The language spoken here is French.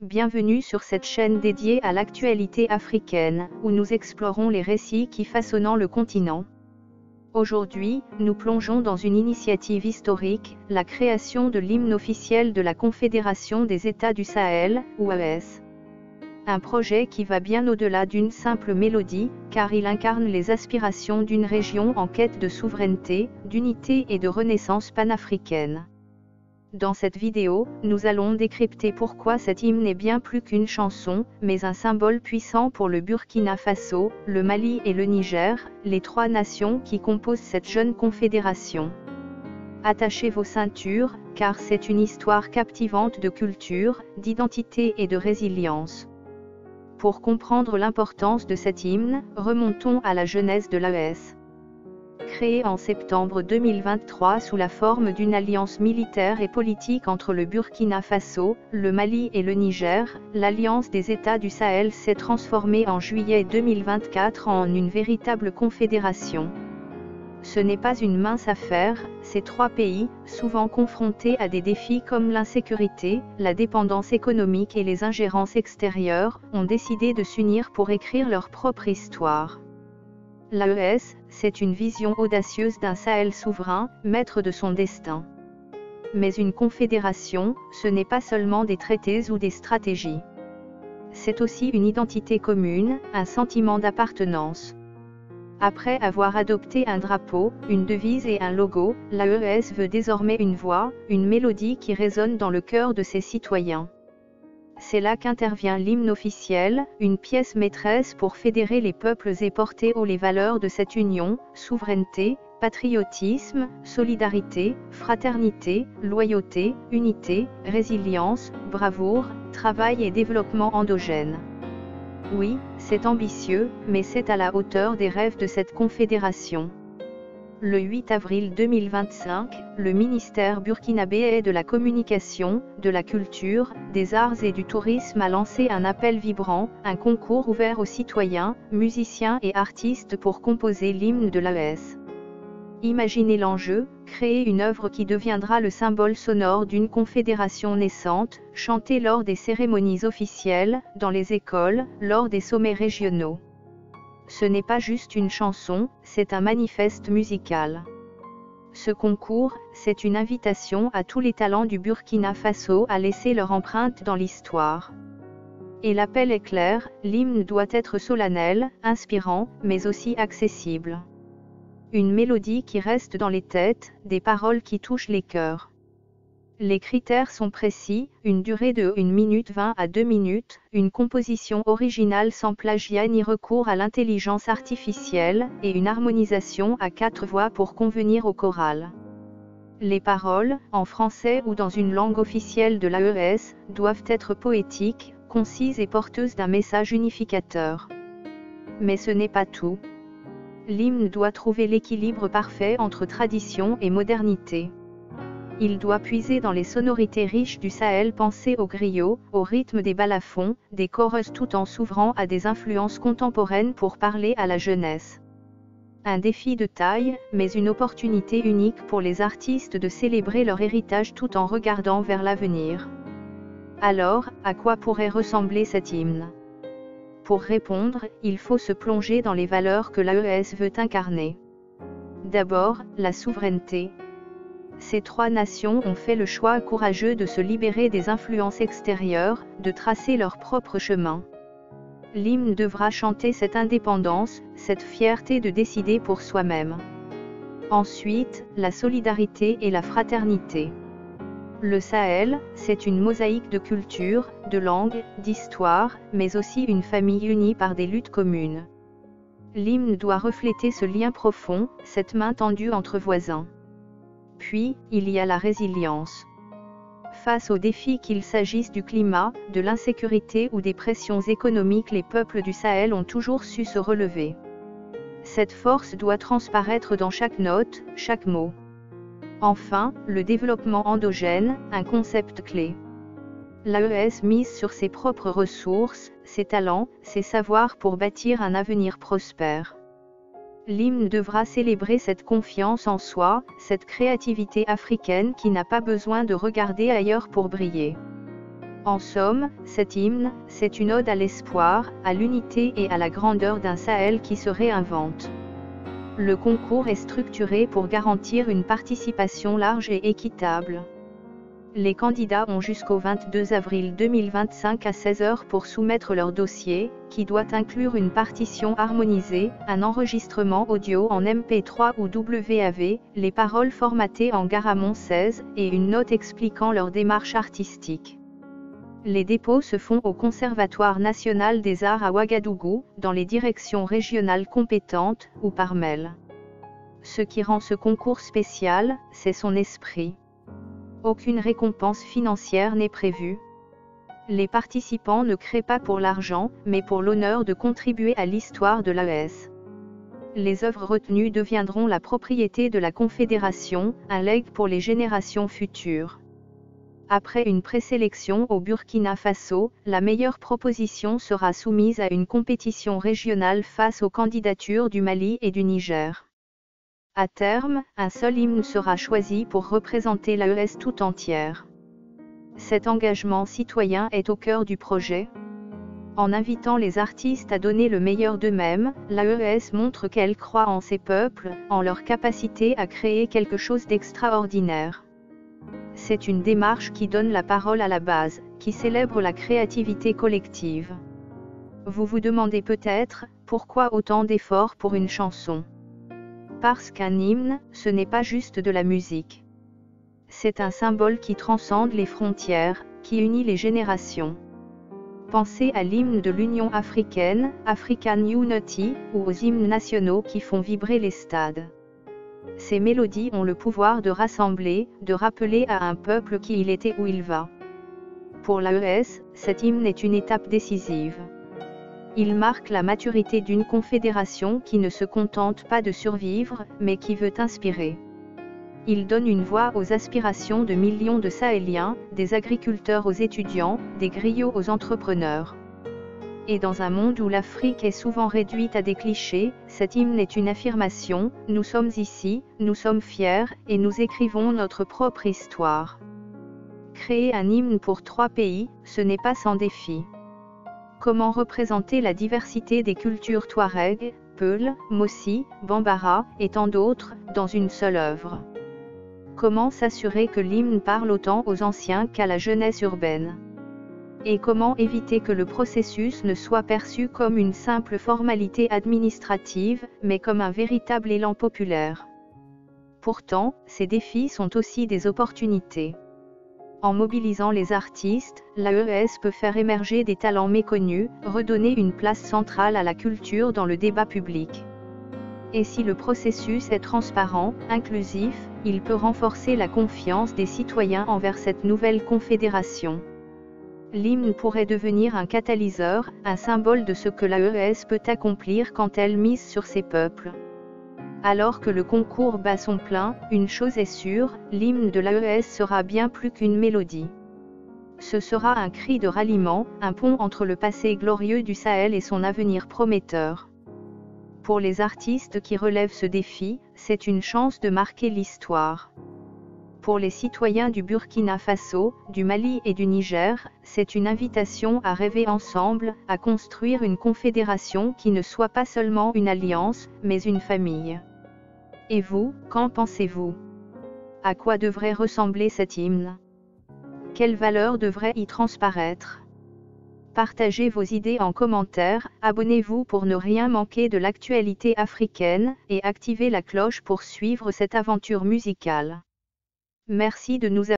Bienvenue sur cette chaîne dédiée à l'actualité africaine, où nous explorons les récits qui façonnent le continent. Aujourd'hui, nous plongeons dans une initiative historique, la création de l'hymne officiel de la Confédération des États du Sahel, ou AES. Un projet qui va bien au-delà d'une simple mélodie, car il incarne les aspirations d'une région en quête de souveraineté, d'unité et de renaissance panafricaine. Dans cette vidéo, nous allons décrypter pourquoi cet hymne est bien plus qu'une chanson, mais un symbole puissant pour le Burkina Faso, le Mali et le Niger, les trois nations qui composent cette jeune confédération. Attachez vos ceintures, car c'est une histoire captivante de culture, d'identité et de résilience. Pour comprendre l'importance de cet hymne, remontons à la genèse de l'AES. Créée en septembre 2023 sous la forme d'une alliance militaire et politique entre le Burkina Faso, le Mali et le Niger, l'Alliance des États du Sahel s'est transformée en juillet 2024 en une véritable confédération. Ce n'est pas une mince affaire, ces trois pays, souvent confrontés à des défis comme l'insécurité, la dépendance économique et les ingérences extérieures, ont décidé de s'unir pour écrire leur propre histoire. L'AES, c'est une vision audacieuse d'un Sahel souverain, maître de son destin. Mais une confédération, ce n'est pas seulement des traités ou des stratégies. C'est aussi une identité commune, un sentiment d'appartenance. Après avoir adopté un drapeau, une devise et un logo, l'AES veut désormais une voix, une mélodie qui résonne dans le cœur de ses citoyens. C'est là qu'intervient l'hymne officiel, une pièce maîtresse pour fédérer les peuples et porter haut les valeurs de cette union, souveraineté, patriotisme, solidarité, fraternité, loyauté, unité, résilience, bravoure, travail et développement endogène. Oui, c'est ambitieux, mais c'est à la hauteur des rêves de cette confédération. Le 8 avril 2025, le ministère burkinabé de la Communication, de la Culture, des Arts et du Tourisme a lancé un appel vibrant, un concours ouvert aux citoyens, musiciens et artistes pour composer l'hymne de l'AES. Imaginez l'enjeu, créer une œuvre qui deviendra le symbole sonore d'une confédération naissante, chantée lors des cérémonies officielles, dans les écoles, lors des sommets régionaux. Ce n'est pas juste une chanson, c'est un manifeste musical. Ce concours, c'est une invitation à tous les talents du Burkina Faso à laisser leur empreinte dans l'histoire. Et l'appel est clair, l'hymne doit être solennel, inspirant, mais aussi accessible. Une mélodie qui reste dans les têtes, des paroles qui touchent les cœurs. Les critères sont précis, une durée de 1 minute 20 à 2 minutes, une composition originale sans plagiat ni recours à l'intelligence artificielle, et une harmonisation à 4 voix pour convenir au choral. Les paroles, en français ou dans une langue officielle de l'AES, doivent être poétiques, concises et porteuses d'un message unificateur. Mais ce n'est pas tout. L'hymne doit trouver l'équilibre parfait entre tradition et modernité. Il doit puiser dans les sonorités riches du Sahel, penser au griot, au rythme des balafons, des chorus tout en s'ouvrant à des influences contemporaines pour parler à la jeunesse. Un défi de taille, mais une opportunité unique pour les artistes de célébrer leur héritage tout en regardant vers l'avenir. Alors, à quoi pourrait ressembler cet hymne ? Pour répondre, il faut se plonger dans les valeurs que l'AES veut incarner. D'abord, la souveraineté. Ces trois nations ont fait le choix courageux de se libérer des influences extérieures, de tracer leur propre chemin. L'hymne devra chanter cette indépendance, cette fierté de décider pour soi-même. Ensuite, la solidarité et la fraternité. Le Sahel, c'est une mosaïque de culture, de langue, d'histoire, mais aussi une famille unie par des luttes communes. L'hymne doit refléter ce lien profond, cette main tendue entre voisins. Puis, il y a la résilience. Face aux défis qu'il s'agisse du climat, de l'insécurité ou des pressions économiques, les peuples du Sahel ont toujours su se relever. Cette force doit transparaître dans chaque note, chaque mot. Enfin, le développement endogène, un concept clé. L'AES mise sur ses propres ressources, ses talents, ses savoirs pour bâtir un avenir prospère. L'hymne devra célébrer cette confiance en soi, cette créativité africaine qui n'a pas besoin de regarder ailleurs pour briller. En somme, cet hymne, c'est une ode à l'espoir, à l'unité et à la grandeur d'un Sahel qui se réinvente. Le concours est structuré pour garantir une participation large et équitable. Les candidats ont jusqu'au 22 avril 2025 à 16 h pour soumettre leur dossier, qui doit inclure une partition harmonisée, un enregistrement audio en MP3 ou WAV, les paroles formatées en Garamond 16, et une note expliquant leur démarche artistique. Les dépôts se font au Conservatoire national des arts à Ouagadougou, dans les directions régionales compétentes, ou par mail. Ce qui rend ce concours spécial, c'est son esprit. Aucune récompense financière n'est prévue. Les participants ne créent pas pour l'argent, mais pour l'honneur de contribuer à l'histoire de l'AES. Les œuvres retenues deviendront la propriété de la Confédération, un legs pour les générations futures. Après une présélection au Burkina Faso, la meilleure proposition sera soumise à une compétition régionale face aux candidatures du Mali et du Niger. À terme, un seul hymne sera choisi pour représenter l'AES tout entière. Cet engagement citoyen est au cœur du projet. En invitant les artistes à donner le meilleur d'eux-mêmes, l'AES montre qu'elle croit en ses peuples, en leur capacité à créer quelque chose d'extraordinaire. C'est une démarche qui donne la parole à la base, qui célèbre la créativité collective. Vous vous demandez peut-être, pourquoi autant d'efforts pour une chanson ? Parce qu'un hymne, ce n'est pas juste de la musique. C'est un symbole qui transcende les frontières, qui unit les générations. Pensez à l'hymne de l'Union africaine, African Unity, ou aux hymnes nationaux qui font vibrer les stades. Ces mélodies ont le pouvoir de rassembler, de rappeler à un peuple qui il était où il va. Pour l'AES, cet hymne est une étape décisive. Il marque la maturité d'une confédération qui ne se contente pas de survivre, mais qui veut inspirer. Il donne une voix aux aspirations de millions de Sahéliens, des agriculteurs aux étudiants, des griots aux entrepreneurs. Et dans un monde où l'Afrique est souvent réduite à des clichés, cet hymne est une affirmation, nous sommes ici, nous sommes fiers, et nous écrivons notre propre histoire. Créer un hymne pour 3 pays, ce n'est pas sans défi. Comment représenter la diversité des cultures Touareg, Peul, Mossi, Bambara, et tant d'autres, dans une seule œuvre? Comment s'assurer que l'hymne parle autant aux anciens qu'à la jeunesse urbaine? Et comment éviter que le processus ne soit perçu comme une simple formalité administrative, mais comme un véritable élan populaire? Pourtant, ces défis sont aussi des opportunités. En mobilisant les artistes, l'AES peut faire émerger des talents méconnus, redonner une place centrale à la culture dans le débat public. Et si le processus est transparent, inclusif, il peut renforcer la confiance des citoyens envers cette nouvelle confédération. L'hymne pourrait devenir un catalyseur, un symbole de ce que l'AES peut accomplir quand elle mise sur ses peuples. Alors que le concours bat son plein, une chose est sûre, l'hymne de l'AES sera bien plus qu'une mélodie. Ce sera un cri de ralliement, un pont entre le passé glorieux du Sahel et son avenir prometteur. Pour les artistes qui relèvent ce défi, c'est une chance de marquer l'histoire. Pour les citoyens du Burkina Faso, du Mali et du Niger, c'est une invitation à rêver ensemble, à construire une confédération qui ne soit pas seulement une alliance, mais une famille. Et vous, qu'en pensez-vous? À quoi devrait ressembler cet hymne? Quelles valeurs devraient y transparaître? Partagez vos idées en commentaire, abonnez-vous pour ne rien manquer de l'actualité africaine, et activez la cloche pour suivre cette aventure musicale. Merci de nous avoir